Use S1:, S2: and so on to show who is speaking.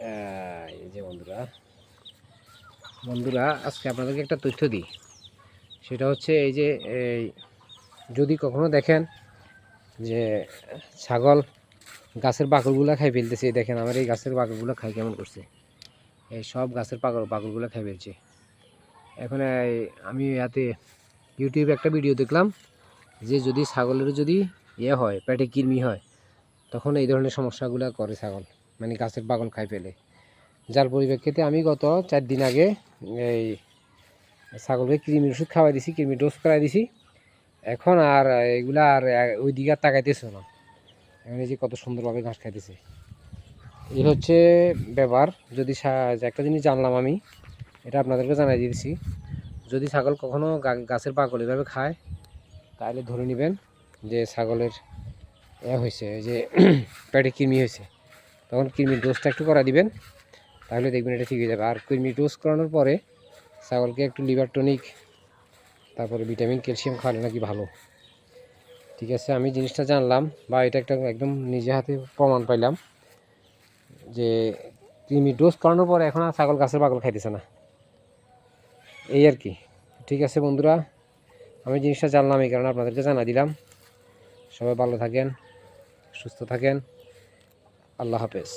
S1: এই যে বন্ধুরা আজকে আপনাদেরকে একটা তথ্য দিই। সেটা হচ্ছে এই যে যদি কখনো দেখেন যে ছাগল গাছের বাকলগুলো খাই ফেলতেছে, দেখেন আমার এই গাছের বাকলগুলো খাই কেমন করছে, এই সব গাছের বাকলগুলো খাই ফেলছে। এখন আমি ইয়াতে ইউটিউবে একটা ভিডিও দেখলাম যে যদি ছাগলের যদি হয়, পেটে কৃমি হয়, তখন এই ধরনের সমস্যাগুলো করে ছাগল, মানে গাছের বাকল খাই ফেলে। যার পরিপ্রেক্ষিতে আমি গত 4 দিন আগে এই ছাগলকে কৃমির ওষুধ খাওয়াই দিছি, কৃমির ডোজ করাই দিছি। এখন আর এগুলা আর ওই দিকে আর তাকাইতেছে না। এখন এই যে কত সুন্দরভাবে ঘাস খাইতেছে। এই হচ্ছে ব্যাপার। যদি একটা জিনিস জানলাম আমি, এটা আপনাদেরকে জানাই দিয়েছি। যদি ছাগল কখনো গাছের বাকল এভাবে খায়, তাহলে ধরে নেবেন যে ছাগলের হয়েছে, ওই যে পেটে কৃমি হয়েছে। তখন কৃমির ডোজটা একটু করা দিবেন, তাহলে দেখবেন এটা ঠিক হয়ে যাবে। আর কৃমির ডোজ করানোর পরে ছাগলকে একটু লিভার টনিক, তারপরে ভিটামিন ক্যালসিয়াম খাওয়ালে নাকি ভালো। ঠিক আছে, আমি জিনিসটা জানলাম, বা এটা একটা একদম নিজে হাতে প্রমাণ পাইলাম যে কৃমির ডোজ করানোর পরে এখন আর ছাগল গাছের বাকল খাইতেছে না, এই আর কি। ঠিক আছে বন্ধুরা, আমি জিনিসটা জানলাম এই কারণে আপনাদেরকে জানা দিলাম। সবাই ভালো থাকেন, সুস্থ থাকেন, আল্লাহ হাফেজ।